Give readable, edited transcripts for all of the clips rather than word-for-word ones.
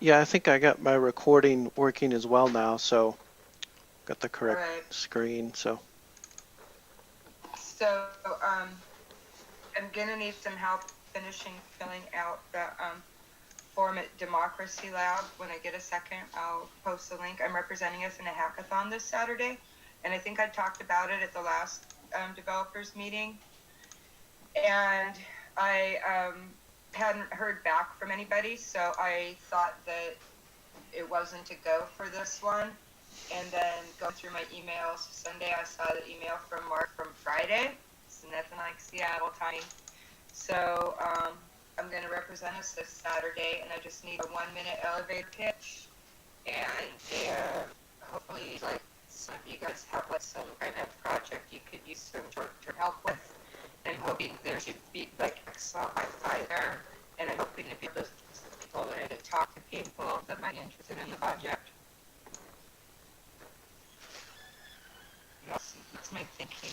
Yeah, I think I got my recording working as well now, so got the All correct right. screen. So So I'm gonna need some help finishing filling out the form at Democracy Lab. When I get a second, I'll post the link. I'm representing us in a hackathon this Saturday, and I think I talked about it at the last developers meeting. And I hadn't heard back from anybody, so I thought that it wasn't a go for this one. And then going through my emails Sunday, I saw the email from Mark from Friday. It's nothing like Seattle time. So I'm going to represent us this Saturday, and I just need a 1-minute elevator pitch. And hopefully, like, some of you guys have like some kind of project you could use some short-term help with. And I'm hoping there should be like extra Wi-Fi there. And I'm hoping to be able to people there to talk to people that might be interested in the project. That's my thinking.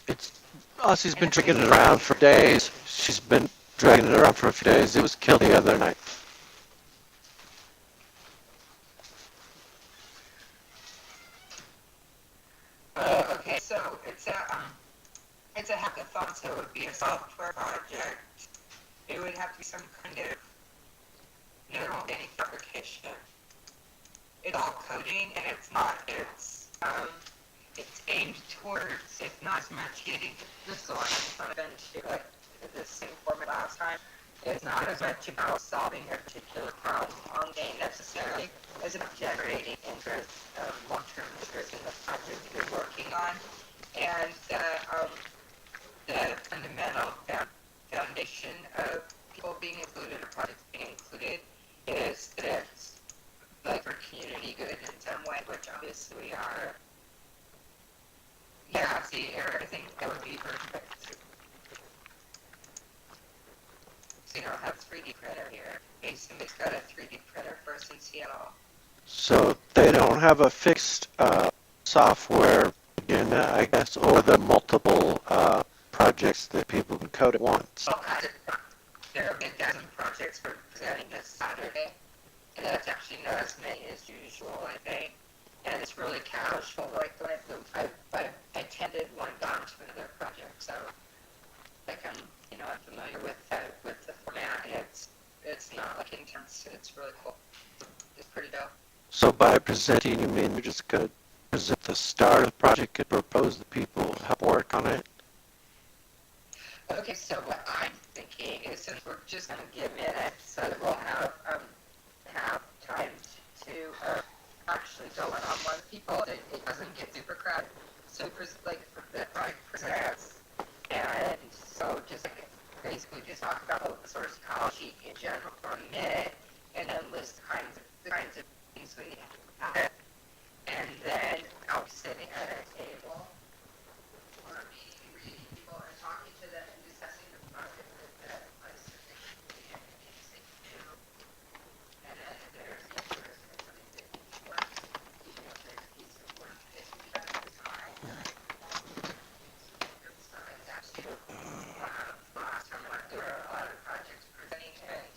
it's Ossie's been dragging it around for days. She's been dragging it around for a few days. It was killed the other night. Okay, so it's a hackathon, so it would be a software project. It would have to be some kind of neural any fabrication. It's all coding, and it's aimed towards, if not as much getting the source from into like the same format last time. It's not as much about solving a particular problem on game necessarily as about generating interest, long-term interest in the project you're working on. And the fundamental foundation of people being included or projects being included is that it's like for community good in some way, which obviously we are. Yeah, see, Eric, I think that would be perfect. So you don't have 3D printer here. Okay, somebody's got a 3D printer for us in Seattle. So they don't have a fixed software in, I guess, or the multiple projects that people can code at once. All kinds of, there have been dozen projects for presenting this Saturday, and that's actually not as many as usual, I think. And it's really casual. Like I attended one, gone to another project, so like I'm familiar with the format. It's not like intense. It's really cool. It's pretty dope. So by presenting, you mean you're just going to present the start of the project and propose the people help work on it? Okay, so what I'm thinking is, since we're just going to give minutes, so that we'll have time to actually go in on one people. It doesn't get super crowded. So like the project presents, and so just like basically just talk about open source ecology in general for a minute, and then list the kinds of things we need to do about it, and then I'll be sitting at a table. Or me reading people and talking to them and discussing the project with them, like specifically and things they can do. And then if there's interest in something that each works, even if there's a piece of work that we have to design, good stuff like that too. Last time there were a lot of projects presenting, and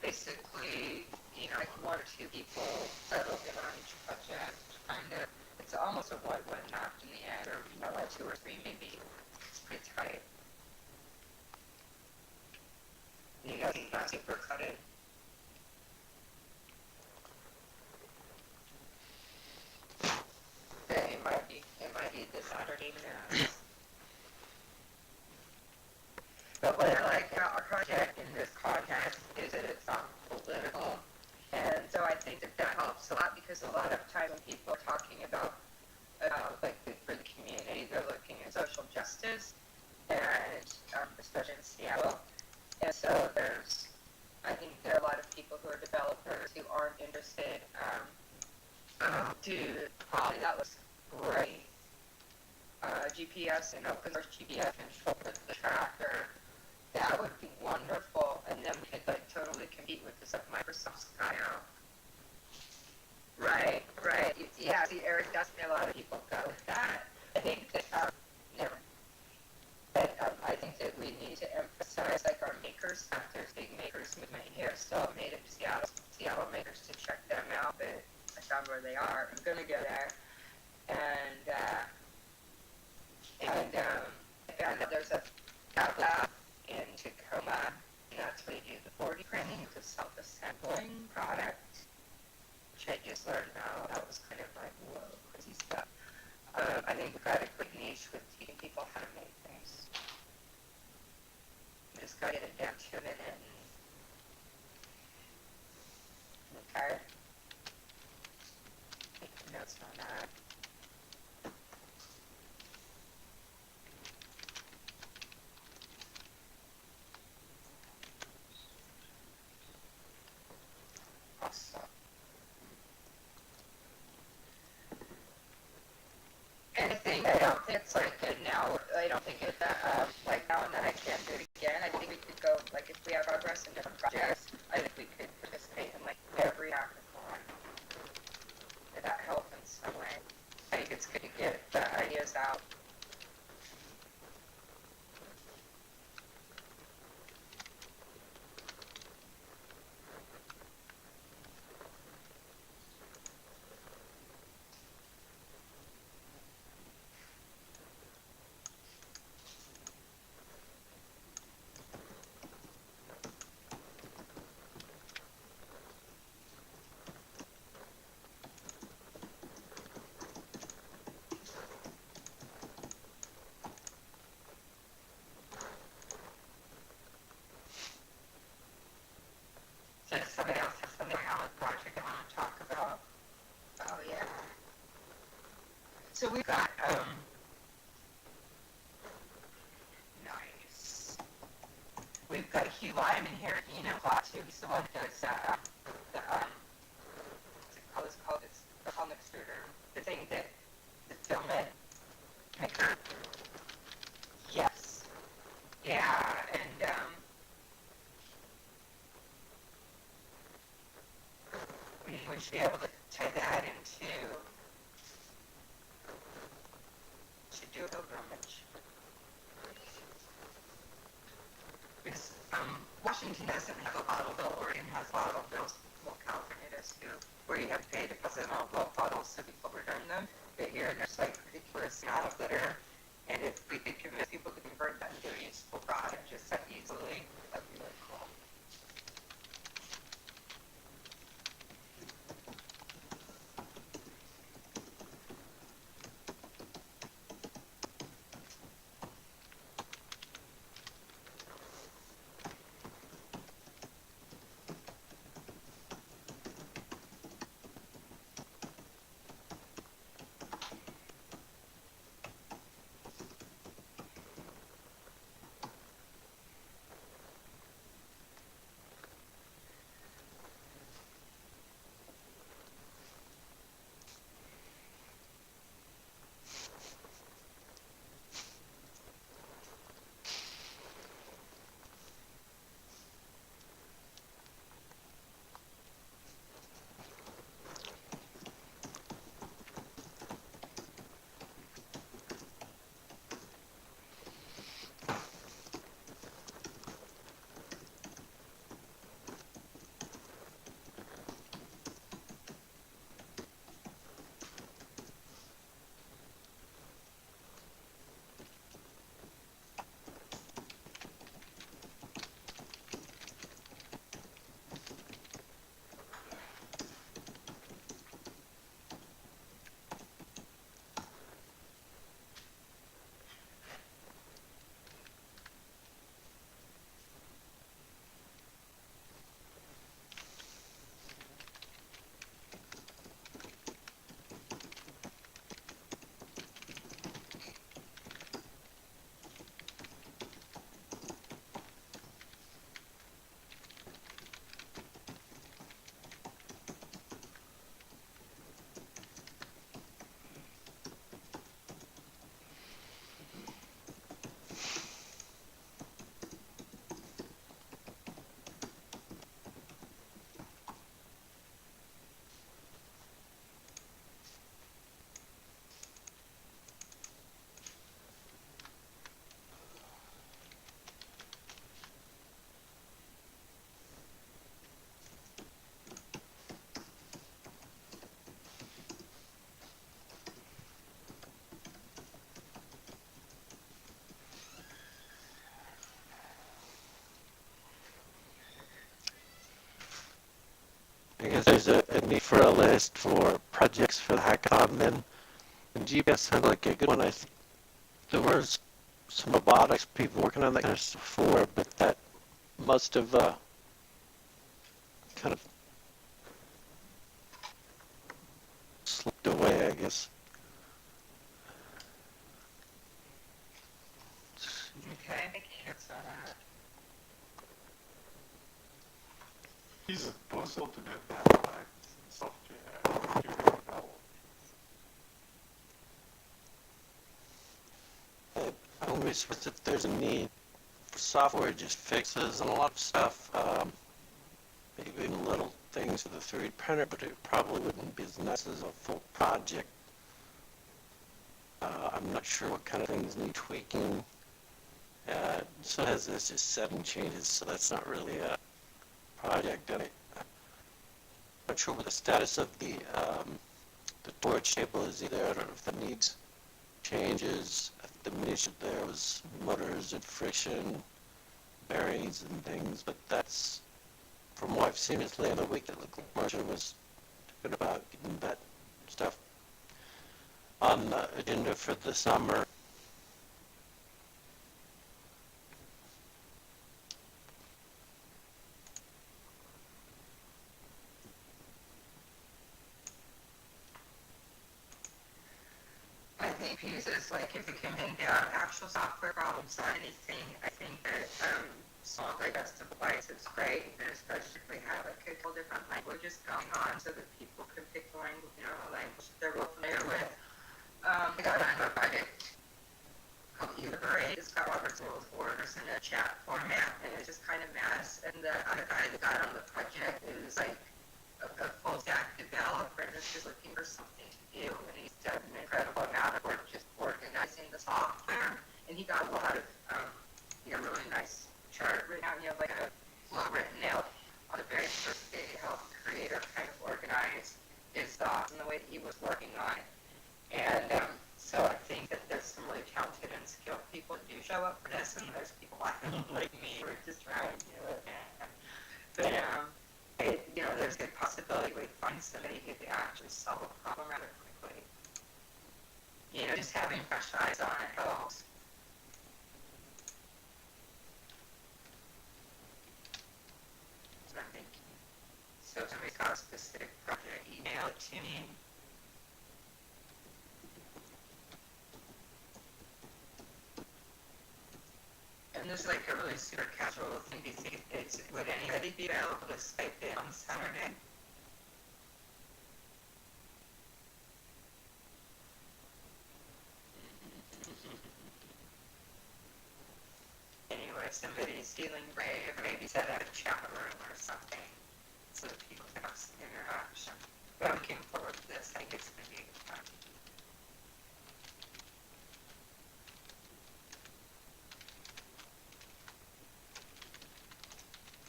basically, like one or two people settled in on each project, kind of. It's almost a one knocked in the end, or like two or three maybe. It's pretty tight. You guys not super crowded. It might be this Saturday now. But what I like about our project in this context is that it's not political. And so I think that helps a lot, because a lot of times when people are talking about like for the community, they're looking at social justice, and especially in Seattle. And so I think there are a lot of people who are developers who aren't interested. Dude, probably that was great. GPS and open source GPS control with the tracker. That would be wonderful, and then we could like totally compete with this like Microsoft Skyrim. Right. Yeah, see, Eric, that's where a lot of people go with that. I think that, never. But I think we've got a good niche with teaching people how to make things. You just gotta get it down to a minute. Okay. Take notes on that. Awesome. Anything, I don't think it's like good now. I don't think it's like now and then I can't do it again. I think we could go, like if we have progress in different projects, I think we could participate in like every hackathon. Did that help in some way? I think it's good to get the ideas out. So if somebody else has something on the project they want to talk about. Oh yeah. So we've got nice. We've got Hugh Lyman here, you know, too. He's the one who does the what's it called? It's the film extruder, the thing that the film it maker. Yes. Yeah, and we should be able to tie that into to do a pilgrimage. Because Washington doesn't have a bottle bill. Oregon has bottle bills. Well, California does too, where you have to pay a deposit on bottles so people return them. But here there's like ridiculous amount of litter, and if we could convince people to convert that into a useful product just that easily, that'd be really cool. I guess there's a need for a list for projects for the hackathon then. And GPS sounded like a good one. There was some robotics people working on that kind of stuff before, but that must have kind of slipped away, I guess. Okay, I think that's that. He's supposed to get that like software development. I don't really suppose that there's a need for software just fixes and a lot of stuff. Maybe even little things with a 3D printer, but it probably wouldn't be as nice as a full project. I'm not sure what kind of things need tweaking. So it has this just 7 changes, so that's not really a project. I'm not sure what the status of the torch table is either. I don't know if that needs changes. The issue there was motors and friction, bearings and things, but that's, from what I've seen this late in the week, it looked like Marcia was good about getting that stuff on the agenda for the summer. I think pieces, like if it came in down actual software problems or anything, I think that solve the rest of the device is great, and especially have like a couple different languages going on so that people can pick the language, language they're real familiar with. I got another project called Univerate. It's got Robert's Rules orders in a chat format, and it's just kind of mess. And the other guy that got on the project is like a full stack developer that's just looking for something to do, and he's done an incredible amount of work just organizing the software, and he got a lot of really nice chart written out, like a well written out on the very first day to help the creator kind of organize his thoughts and the way that he was working on it. And so I think that there's some really talented and skilled people that do show up for this, and there's people like me who are just trying to do it. But there's a good possibility we find somebody who can actually solve a problem rather quickly. Just having fresh eyes on it helps. So I think, so if somebody's got a specific project, email it to me. And there's like a really super casual thing. Do you think would anybody be available to Skype in on Saturday? Anyway, if somebody's feeling brave, maybe set up a chat room or something so that people can have some interaction. But I'm looking forward to this. I think it's going to be a good time.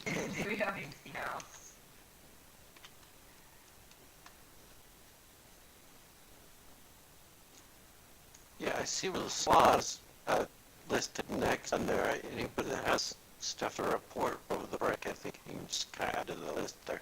Do we have anything else? Yeah, I see where the slots listed next on there. Anybody that has stuff to report over the break, I think you can just kind of add to the list there.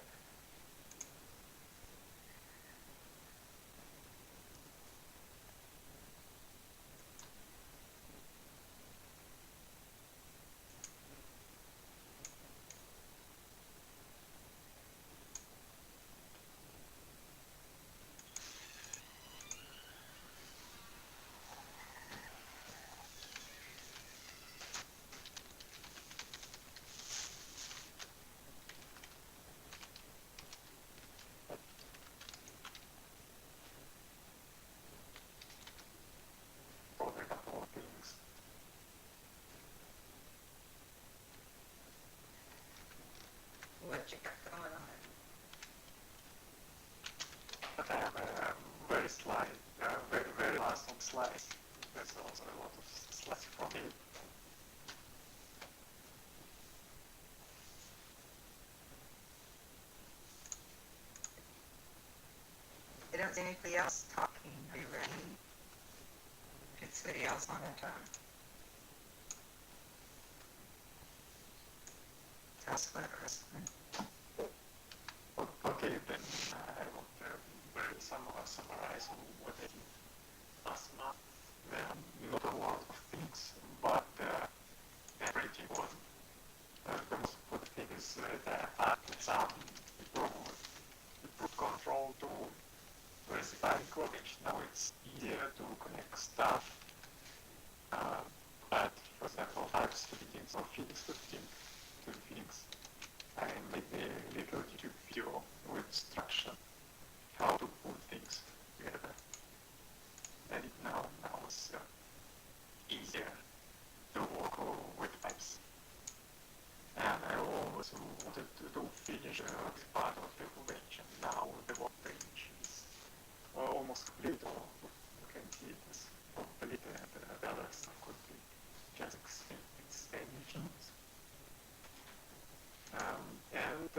Probably a couple of things. What you got going on? But I have a very very lasting slice. There's also a lot of slice for me. I don't see anybody else talking. Are you ready? Is somebody else on it? Test letters. Okay, then I will summarize what it is. finish this part of the workbench, and now the workbench is almost complete, or you can see this complete, and the other stuff could be just extensions. And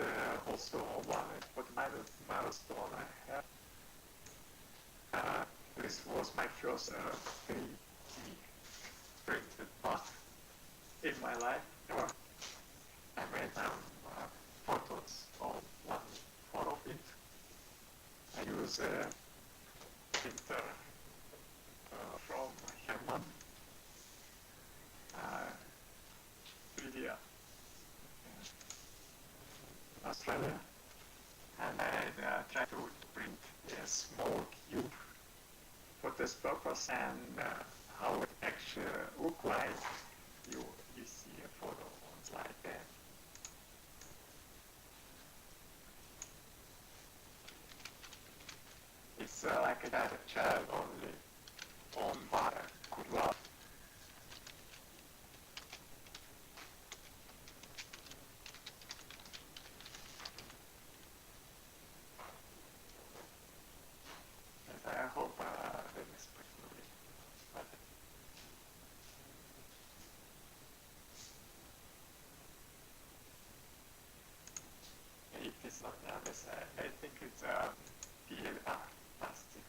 also one important milestone I have. This was my first 3D printed part in my life ever. I made photos of one photo of it. I use a printer from Herman, 3D Australia, and I try to print a small cube for this purpose, and how it actually look like. You see a photo on slide there. It's like a child only owned by good love. And I hope that is pretty good. It is not nervous. I think it's PLR plastic.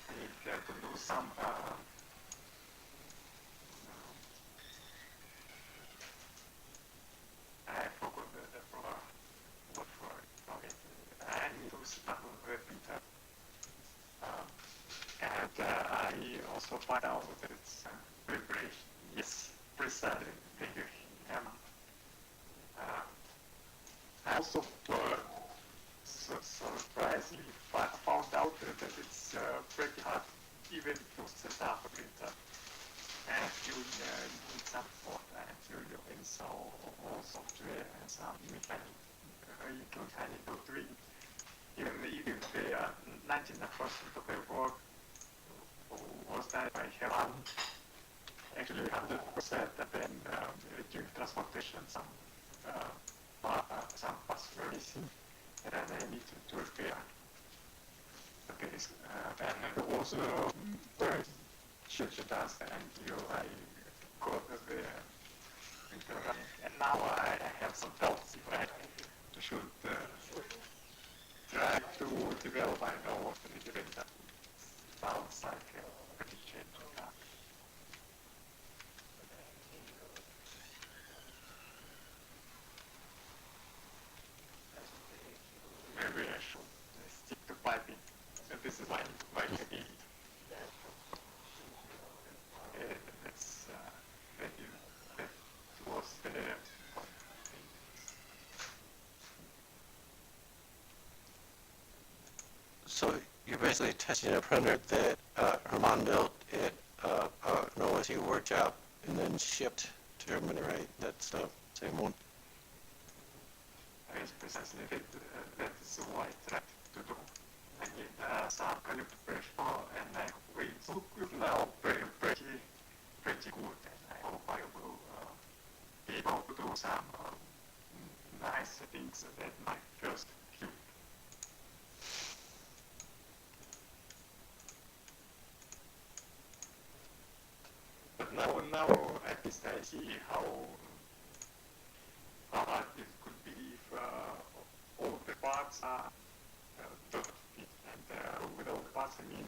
I need to do some I forgot the proper word for it. Okay. I need to start with the printer. And I also find out that it's very, yes, precisely. Thank you, Emma. I also surprisingly found out that it's pretty hard even to set up a printer. And you need some support, and you install all software and some mechanic. You don't have to do it. Even the 99% of the work was done by Herman. Actually 100%, and then during transportation some parts were missing, and then I need to repair the base. And it was very huge task, and I got the printer running. And now I have some doubts if I should try to develop my own 3D printer. Sounds like a pretty changing task. Maybe I should stick to piping. And this is my technique. That's that was the So you're basically testing a printer that Herman built at an OSE workshop and then shipped to Germany, right? That's the same one. is precisely that is what I tried to do. I need some kind of pressure, and it looks now pretty good, and I hope I will be able to do some nice things at my first cube. But now at least I see how hard it could be if all the parts are don't fit. And with all the parts, I mean,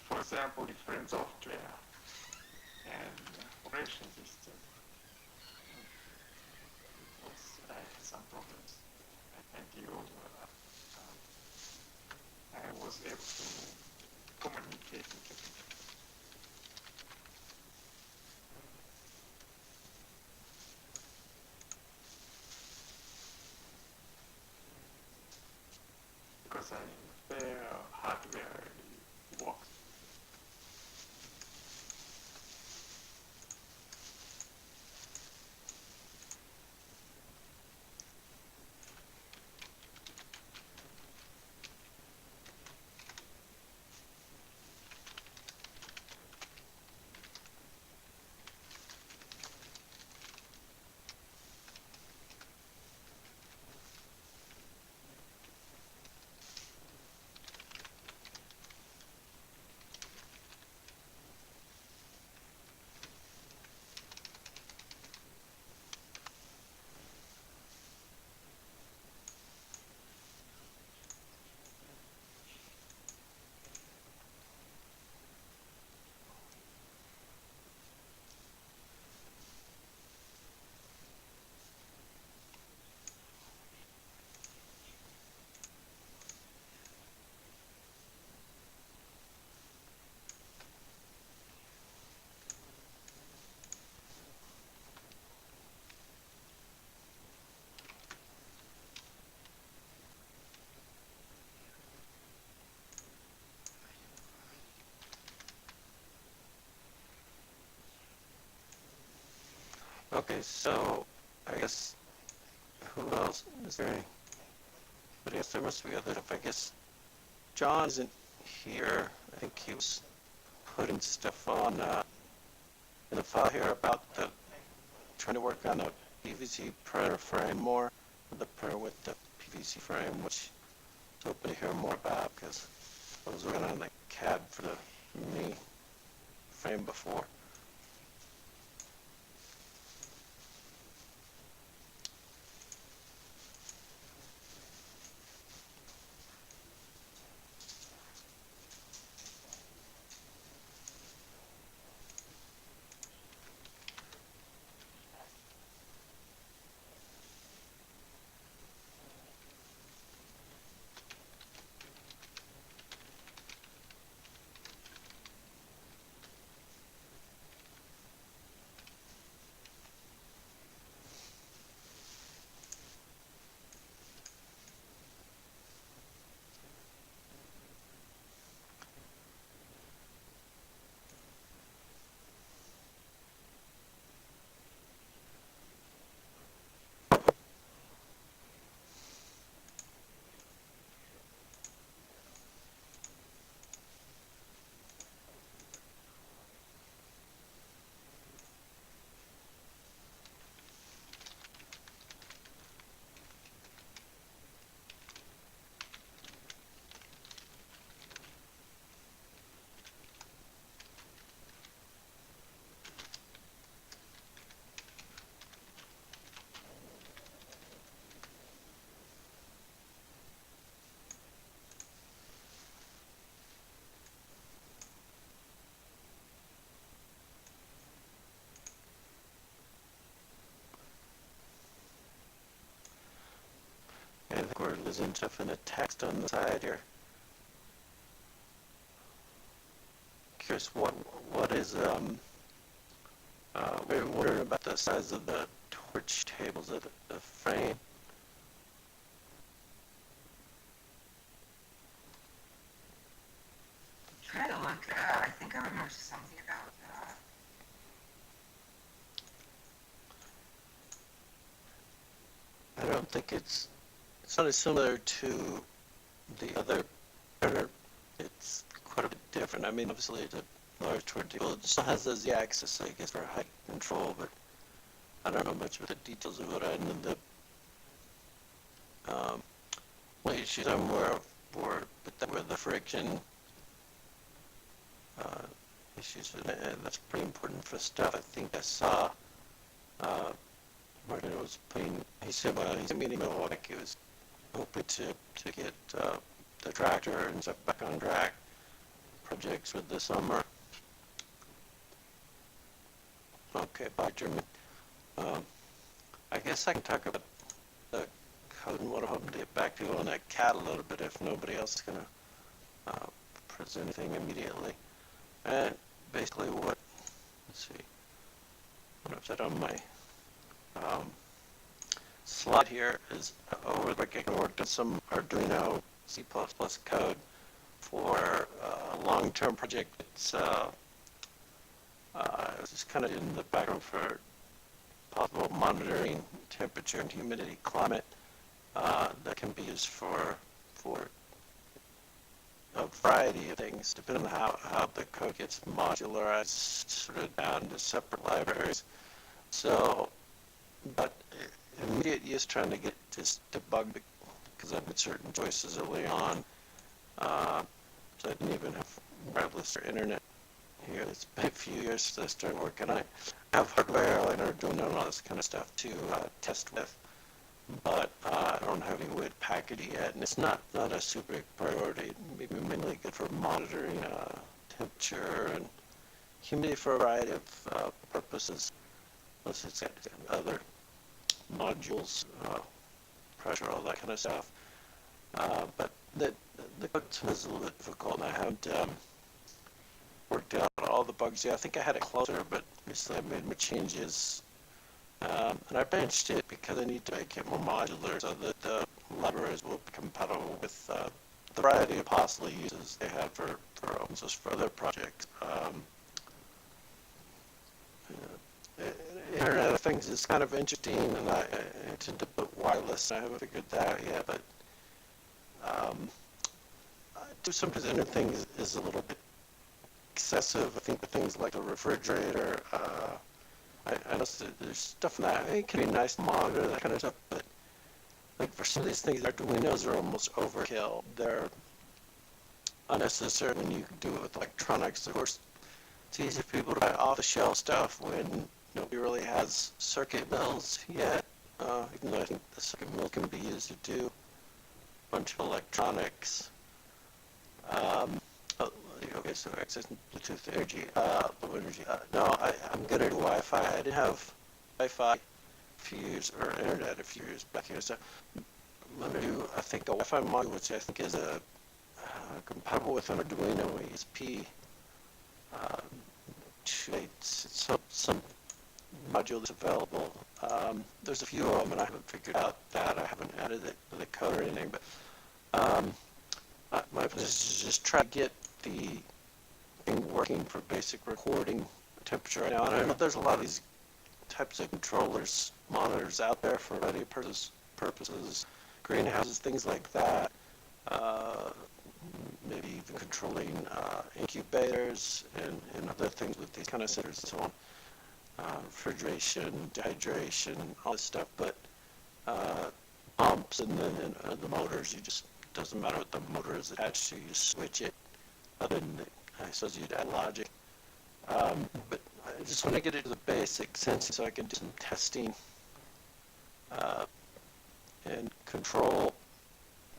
for example, different software and operation system. I had some problems. And I was able to communicate with them. Because the hardware works. Okay, so I guess who else? Is there any? But I guess there must be other stuff. I guess John isn't here. I think he was putting stuff on in the file here about the trying to work on a PVC printer frame more, the printer with the PVC frame, which I was hoping to hear more about because I was working on the CAD for the mini frame before. I think we're losing stuff in the text on the side here. Curious, what is we're wondering about the size of the torch tables of the frame. Try to look, I think I remember something about that. I don't think it's not as similar to the other printer. It's quite a bit different. I mean, obviously it's a large torch table. It still has the Z-axis, I guess, for height control, but I don't know much about the details of it. I know the only issues I'm aware of were with the friction issues, and that's pretty important for stuff. I think I saw Martin was putting, he said when he's meeting Milwaukee, he was hoping to get the tractor and stuff back on track projects with the summer. Okay, bye, Jeremy. I guess I can talk about the code and what I'm hoping to get back to you on that CAD a little bit if nobody else is going to present anything immediately. And basically let's see, what I've said on my slide here is over the weekend I worked on some Arduino C++ code for a long-term project. It's just kind of in the background for possible monitoring temperature and humidity climate that can be used for a variety of things, depending on how the code gets modularized sort of down to separate libraries. So, but immediate use trying to get this debugged because I made certain choices early on. So I didn't even have wireless or internet here. It's been a few years since I started working. I have hardware and Arduino and all this kind of stuff to test with, but I don't have any way to pack it yet, and it's not a super big priority. Maybe mainly good for monitoring temperature and humidity for a variety of purposes. Plus it's got other modules, pressure, all that kind of stuff. But the code is a little bit difficult, and I haven't worked out all the bugs yet. I think I had it closer, but recently I made my changes. And I benched it because I need to make it more modular so that the libraries will be compatible with the variety of possible uses they have for open source for other projects. Internet of Things is kind of interesting, and I tend to put wireless. I haven't figured that out yet, but I do sometimes Internet of Things is a little bit excessive. I think with things like a refrigerator, I noticed that there's stuff in that. It can be nice to monitor that kind of stuff, but like for some of these things, Dr. Windows are almost overkill. They're unnecessary when you do it with electronics. Of course, it's easy for people to buy off-the-shelf stuff when nobody really has circuit mills yet, even though I think the circuit mill can be used to do a bunch of electronics. Okay, so access Bluetooth energy, low energy. No, I'm good at Wi-Fi. I did have Wi-Fi a few years, or internet a few years back here. So I'm going to do, I think, a Wi-Fi module, which I think is compatible with an Arduino ESP. It's some module that's available. There's a few of them, and I haven't figured out that. I haven't added it to the code or anything, but my plan is to just try to get the thing working for basic recording temperature right now. And I know there's a lot of these types of controllers, monitors out there for a variety of purposes, greenhouses, things like that. Maybe even controlling incubators and other things with these kind of sensors and so on. Refrigeration, dehydration, all this stuff. But pumps and then the motors, doesn't matter what the motor is attached to, you switch it. Other than, I suppose you'd add logic. But I just want to get into the basic sense so I can do some testing and control.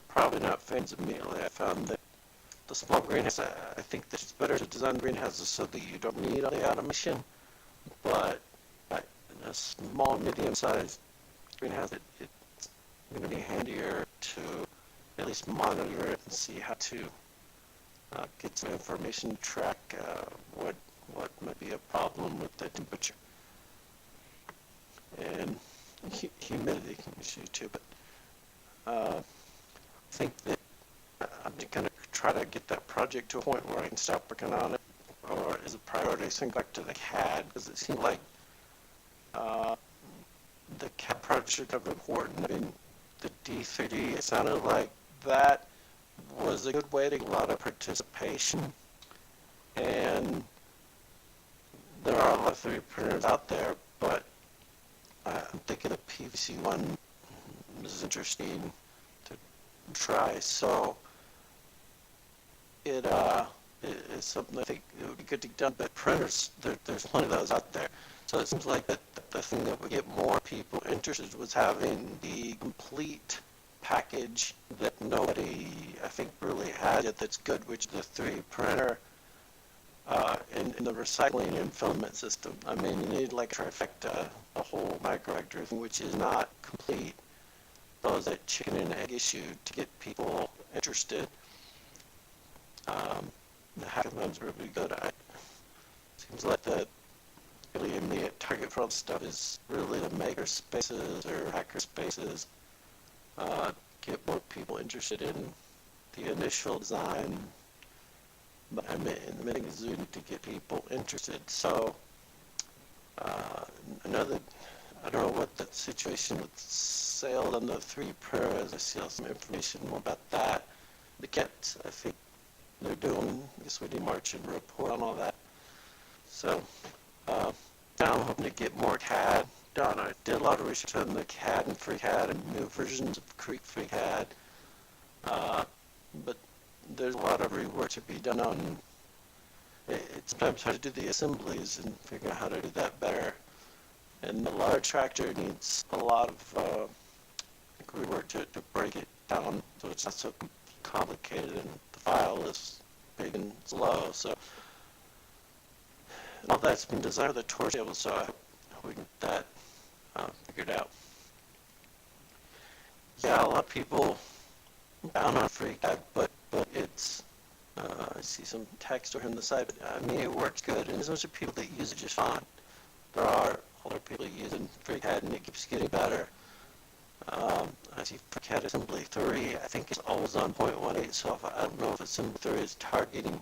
Probably not fans immediately. I found that the small greenhouse, I think that it's better to design greenhouses so that you don't need all the automation. But in a small, medium-sized greenhouse, it's going to be handier to at least monitor it and see how to get some information to track what might be a problem with the temperature. And humidity issue too, but I think that I'm going to try to get that project to a point where I can stop working on it, or as a priority, send back to the CAD, because it seemed like the CAD projects are kind of important. I mean, the D3D, it sounded like that was a good way to get a lot of participation, and there are a lot of 3D printers out there, but I'm thinking the PVC one is interesting to try. So it is something I think it would be good to get done. But printers, there's plenty of those out there. So it seems like that the thing that would get more people interested was having the complete package that nobody, I think, really had yet that's good, which is the 3D printer in the recycling and filament system. I mean, you need like a trifecta, a whole microreactor thing, which is not complete. So it's that chicken and egg issue to get people interested. The hackathons are really good. Seems like the really immediate target for all this stuff is really the maker spaces or hacker spaces. Get more people interested in the initial design. But I mean, the main thing is we need to get people interested. So I know that I don't know what the situation with sale on the 3D printer is. I see some information more about that. The kits, I think they're doing, I guess we need marching report on all that. So now I'm hoping to get more CAD done. I did a lot of research on the CAD and FreeCAD and new versions of Creek FreeCAD. But there's a lot of rework to be done on. It's sometimes hard to do the assemblies and figure out how to do that better. And the large tractor needs a lot of rework to break it down so it's not so complicated and the file is big and slow. So and all that's been designed with a torch table, so I hope we can get that figured out. Yeah, a lot of people down on FreeCAD, but it's I see some text over here on the side, but I mean it works good, and there's a bunch of people that use it just fine. There are other people using FreeCAD, and it keeps getting better. I see FreeCAD Assembly 3, I think it's always on 0.18, so I don't know if Assembly 3 is targeting,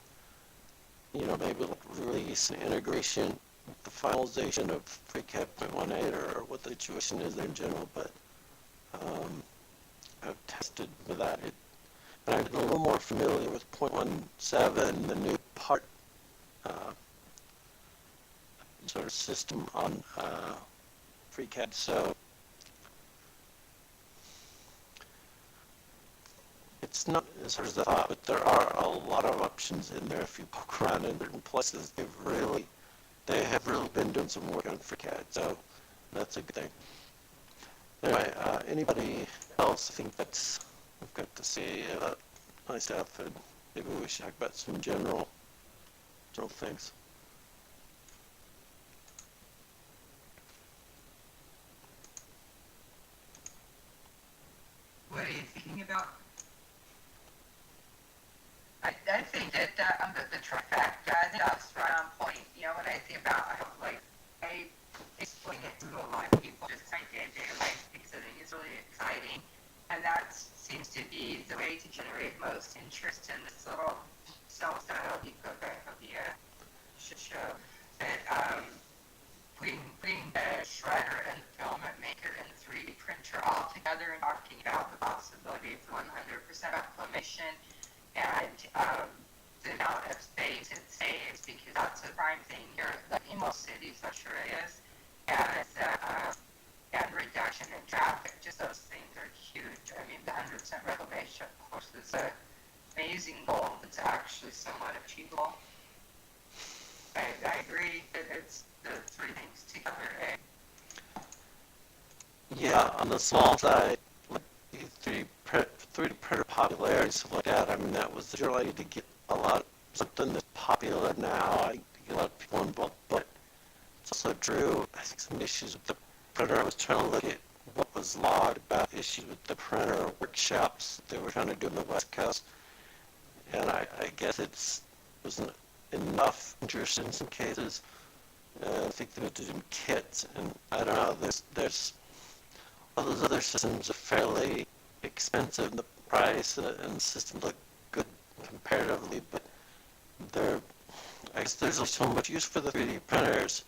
maybe like release and integration the finalization of FreeCAD 0.18 or what the situation is there in general, but I've tested with that. And I'm a little more familiar with 0.17, the new part sort of system on FreeCAD. So it's not as hard as I thought, but there are a lot of options in there if you poke around in certain places. They have really been doing some work on FreeCAD, so that's a good thing. Anyway, anybody else think I've got to say about my stuff, and maybe we should talk about some general things. What are you thinking about? I think that the trifecta, I think that's right on point. You know, when I think about how, like, I explain it to a lot of people just my day-to-day life because I think it's really exciting. And that seems to be the way to generate most interest in this little self-styled eco-utopia show. That putting the shredder and the filament maker and the 3D printer all together and talking about the possibility of 100% reclamation and the amount of space it saves, because that's a prime thing here, like in most cities, I'm sure it is, and reduction in traffic, just those things are huge. I mean, the 100% reclamation, of course, is an amazing goal that's actually somewhat achievable. I agree that it's the three things together, eh? Yeah, on the small side, like the 3D printer popularity, stuff like that, I mean, that was the real idea to get something that's popular now. I get a lot of people involved, but it's also true, I think some issues with the printer. I was trying to look at what was logged about issues with the printer workshops they were trying to do in the West Coast, and I guess it wasn't enough interest in some cases. I think they were doing kits, and I don't know, there's all those other systems are fairly expensive in the price, and the systems look good comparatively, but I guess there's only so much use for the 3D printers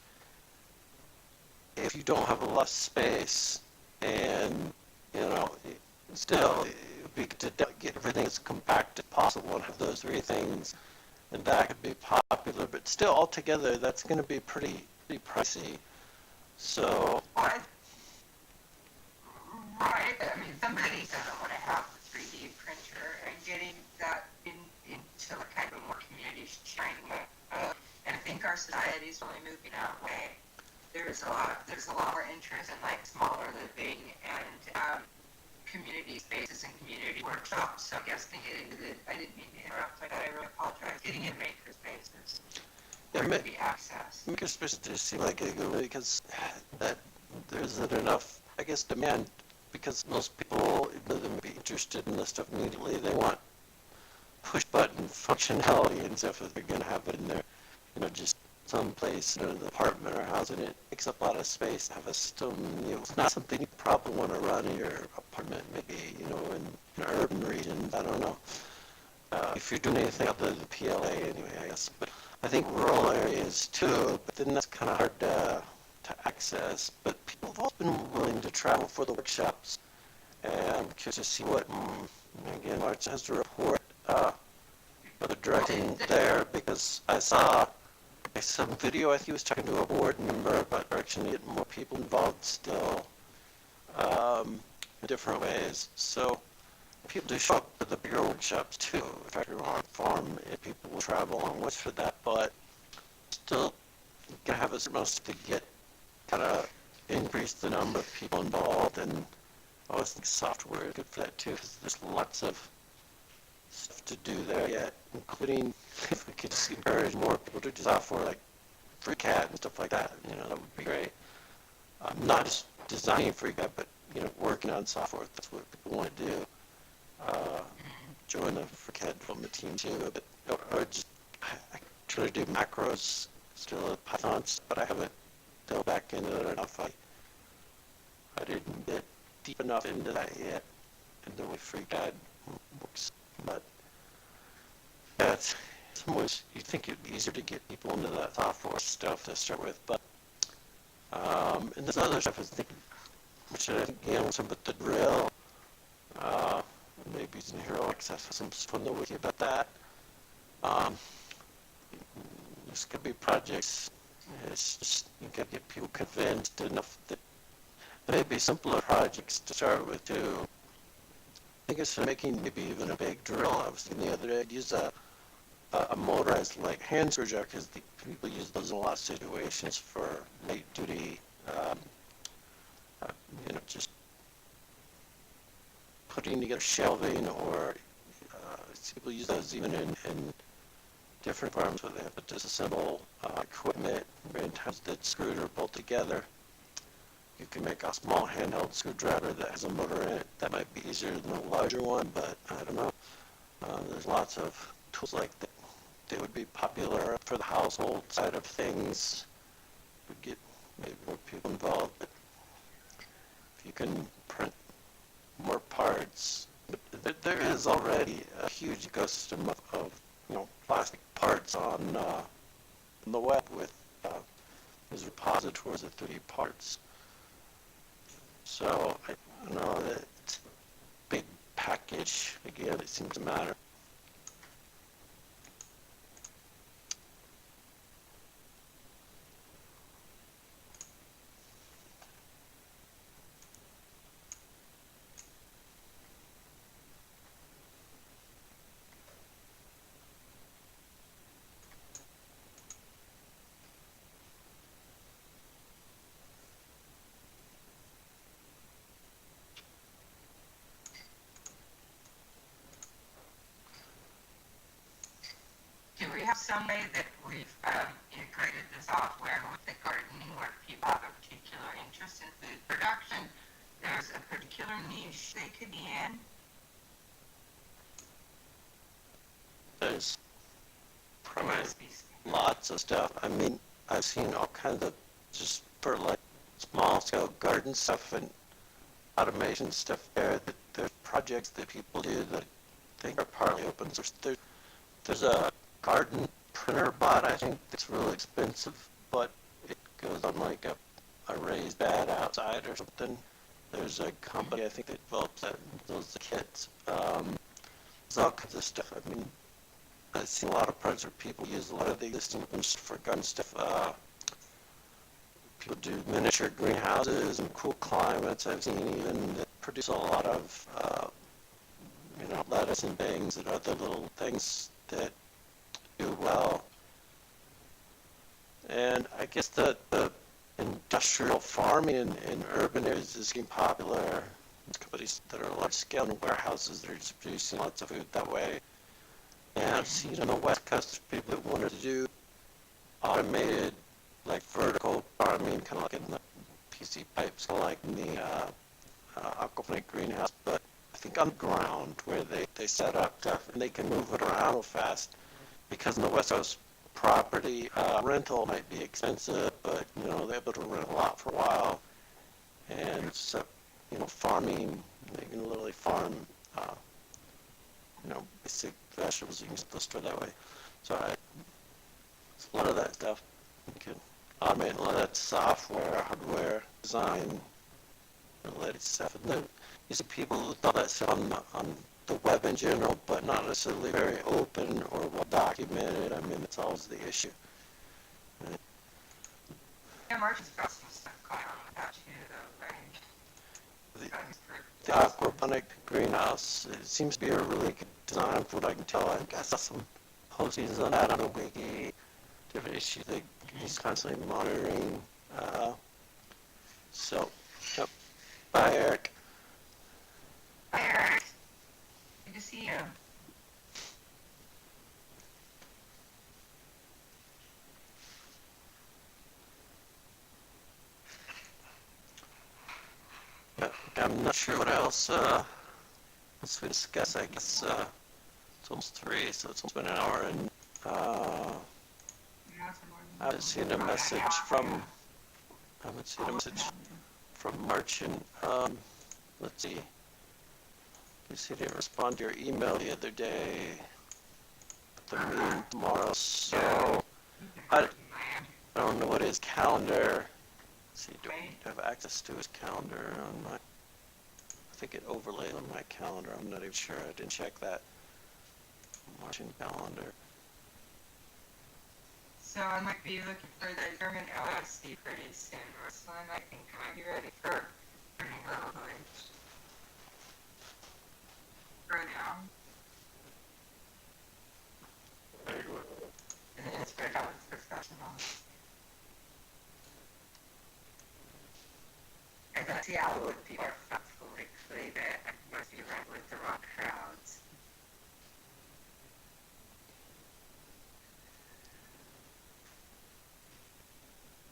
if you don't have a lot of space, and, you know, still, it would be good to get everything as compact as possible and have those three things, and that could be popular, but still, altogether, that's going to be pretty pricey. So, Right. I mean, somebody doesn't want to have the 3D printer, and getting that into a kind of more community sharing way. And I think our society is really moving that way. There's a lot more interest in like smaller living and community spaces and community workshops. So I guess I didn't mean to interrupt. I really apologize. Getting in maker spaces. yeah, There could be access. makerspaces just seem like a good way because there isn't enough, I guess, demand, because most people, even though they may be interested in this stuff immediately, they want push button functionality and stuff if they're going to have it in their, just someplace in an apartment or house, and it takes up a lot of space to have a system. It's not something you probably want to run in your apartment, maybe, in urban regions, I don't know. If you're doing anything other than the PLA anyway, I guess. But I think rural areas too, but then that's kind of hard to access. But people have always been willing to travel for the workshops, and I'm curious to see what, again, Arts has to report the directing there, because I saw some video. I think he was talking to a board member about actually getting more people involved still in different ways. So people do show up to the bigger workshops too. In fact, you're on farm, and people will travel along with for that, but still gonna have a most to get kind of increase the number of people involved, and I always think software is good for that too, because there's lots of stuff to do there yet, including if we could just encourage more people to do software like FreeCAD and stuff like that, that would be great. Not just designing FreeCAD, but working on software, if that's what people want to do. Join the FreeCAD development team too, but or just I try to do macros still at Python, but I haven't delved back into it enough. I didn't get deep enough into that yet, and the way FreeCAD works. But yeah, it's some ways you think it'd be easier to get people into that software stuff to start with, but and there's other stuff I was thinking, which I think again some with the drill, maybe using Hero Access for some stuff on the wiki about that. There's gonna be projects. It's just you gotta get people convinced enough that there may be simpler projects to start with too. I think it's making maybe even a big drill. I was thinking the other day I'd use a motorized like hand screwdriver because people use those in a lot of situations for light duty, just putting together shelving, or people use those even in different farms where they have to disassemble equipment many times that's screwed or bolt together. You can make a small handheld screwdriver that has a motor in it. That might be easier than a larger one, but I don't know. There's lots of tools like that. They would be popular for the household side of things. Would get maybe more people involved, but if you can print more parts, there is already a huge ecosystem of plastic parts on the web with these repositories of 3D parts. So I don't know that it's a big package. Again, it seems to matter. Do we have some way that we've integrated the software with the gardening where people have a particular interest in food production? There's a particular niche they could be in. There's probably lots of stuff. I mean, I've seen all kinds of just for like small scale garden stuff and automation stuff there. That there's projects that people do that I think are partly open source. There's a garden printer bot, I think, that's really expensive, but it goes on like a raised bed outside or something. There's a company, I think, that develops those kits. There's all kinds of stuff. I mean, I've seen a lot of projects where people use a lot of the existing ones for garden stuff. People do miniature greenhouses and cool climates. I've seen even that produce a lot of, lettuce and things and other little things that do well. And I guess the industrial farming in urban areas is getting popular. There's companies that are large scale in warehouses that are just producing lots of food that way. And I've seen on the West Coast people that wanted to do automated, like vertical farming, kind of like in the PC pipes, kind of like in the aquaponic greenhouse, but I think on the ground where they set up stuff and they can move it around real fast. Because in the West Coast, property rental might be expensive, but they're able to rent a lot for a while. And so, farming, they can literally farm, basic vegetables. You can still store that way. So a lot of that stuff you can automate. A lot of that software, hardware, design, related stuff. And then you see people who thought that stuff on the web in general, but not necessarily very open or well documented. I mean, it's always the issue. Yeah, Martin's got some stuff going on with that too, though, right? The aquaponic greenhouse, it seems to be a really good design from what I can tell. I saw some postings on that on the wiki, different issues that he's constantly monitoring. Yep. Bye, Eric. Hi, Eric. Good to see you. I'm not sure what else we discuss. I guess it's almost 3, so it's almost been an hour, and I haven't seen a message from March, and let's see. You see, didn't respond to your email the other day. the meeting tomorrow, so I don't know what his calendar. Let's see, do I have access to his calendar on my? I think it overlaid on my calendar. I'm not even sure. I didn't check that Martian calendar. So I might be looking for the German OSE pretty soon, so I think I might be ready for learning a little language. For now. Very good. And it's very professional. I thought Seattle would be more politically that I must be right with the wrong crowds.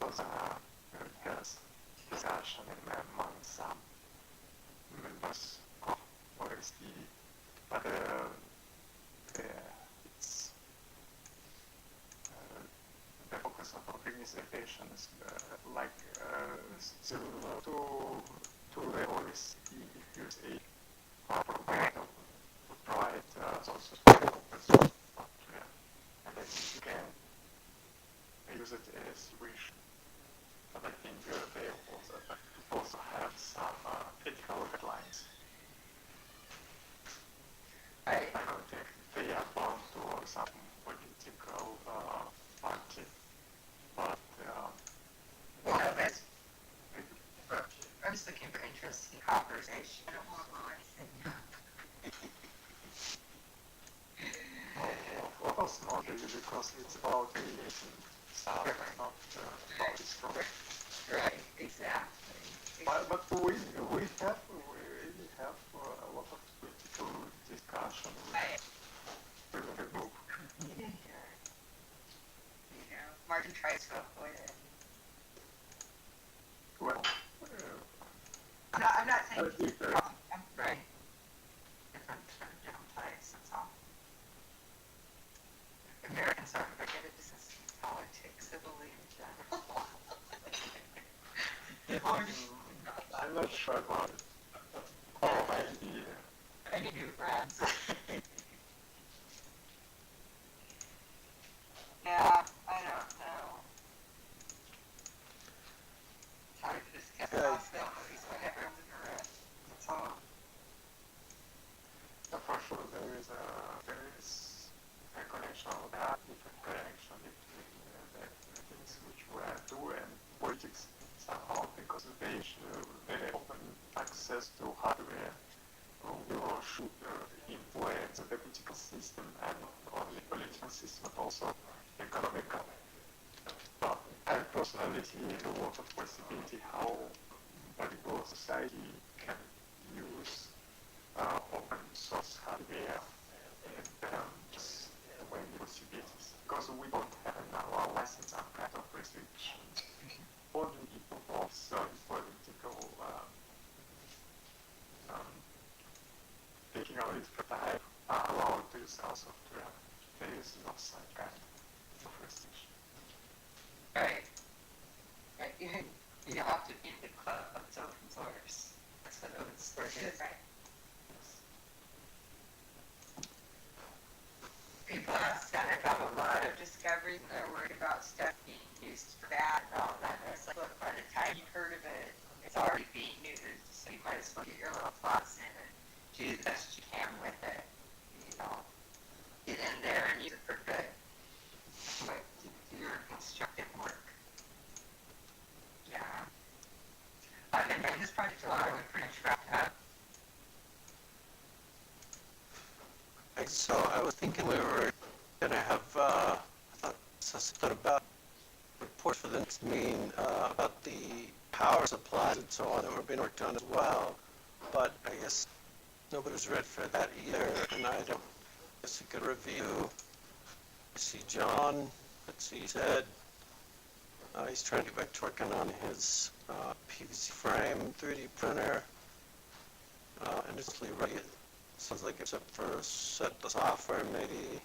Was a very good discussion among some members of OSE, but it's the focus of organization is similar to the OSE USA provider who provide sources for open source software, and then you can use it as you wish. But I think they also have some ethical guidelines. I don't think they are bound to some political party, but Well, that's, I'm just looking for interesting conversation. I don't want to of course not really, because it's about creation stuff, not about destroying. Right, exactly. But we really have a lot of critical discussion with the book. You know, Martin tries to avoid it. Well, I'm not saying I think it's wrong. I'm Right. Different place, that's all. Americans aren't very good at discussing politics, I believe, in general. I'm not sure about it. Oh, I need new friends. Yeah, I don't know. How to discuss possibilities when everyone's in a rush. That's all. for sure there is a connection, a different connection between the things which we do and politics somehow, because they open access to hardware should influence the political system, and not only political system but also economical. But I personally see a lot of possibility how political society can use open source hardware and just many possibilities, because we don't have in our license some kind of restrictions. Only people of certain political taking out its prototype are allowed to use our software. There is no such kind of restriction. Right. Right. You have to be in the club of open source. That's what open source is, right? People ask that about a lot of discoveries and they're worried about stuff being used for bad and all that. And it's like, look, by the time you've heard of it, it's already being used. So you might as well get your little thoughts in and do the best you can with it. You know, get in there and use it for good. Like, do your constructive work. Yeah. I've been doing this project a lot. We're pretty much wrapped up. So I was thinking we were going to have, I thought about reports for the next meeting about the power supplies and so on that were being worked on as well. But I guess nobody's read for that either, and I don't guess we could review. I see John, let's see, he said he's trying to get back to working on his PVC frame 3D printer, and it's mostly ready. Sounds like it's up for set the software maybe.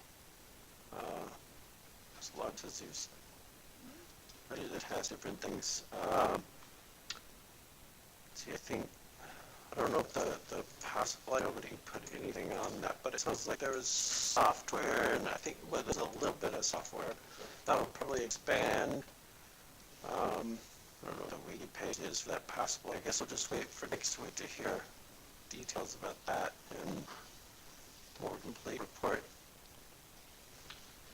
As long as he's ready, that has different things. See, I think I don't know if the possible, nobody put anything on that, but it sounds like there was software, and I think, well, there's a little bit of software. That'll probably expand. I don't know what the wiki page is for that possible. I guess I'll just wait for next week to hear details about that and more complete report.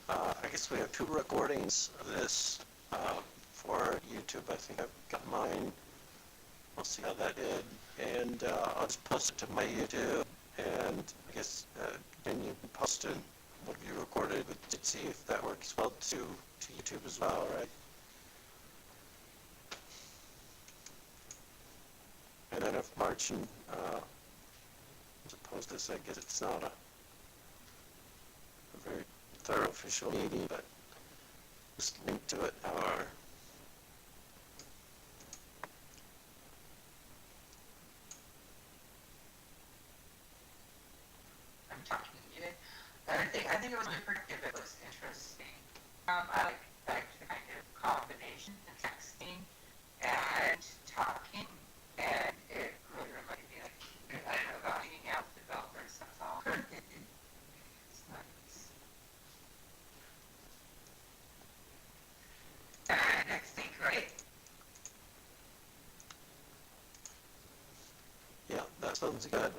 I guess we have 2 recordings of this for YouTube. I think I've got mine. We'll see how that did. And I'll just post it to my YouTube. And I guess then you posted what you recorded to see if that works well to YouTube as well, right? And then if March, as opposed to this, I guess it's not a very thorough official meeting, but just link to it, or I'm talking to you. I think it was really productive. It was interesting. I like the kind of combination of texting and talking, and it really reminded me, like, I don't know, about hanging out with developers, that's all. It's nice. Next thing, right? yeah, that sounds good.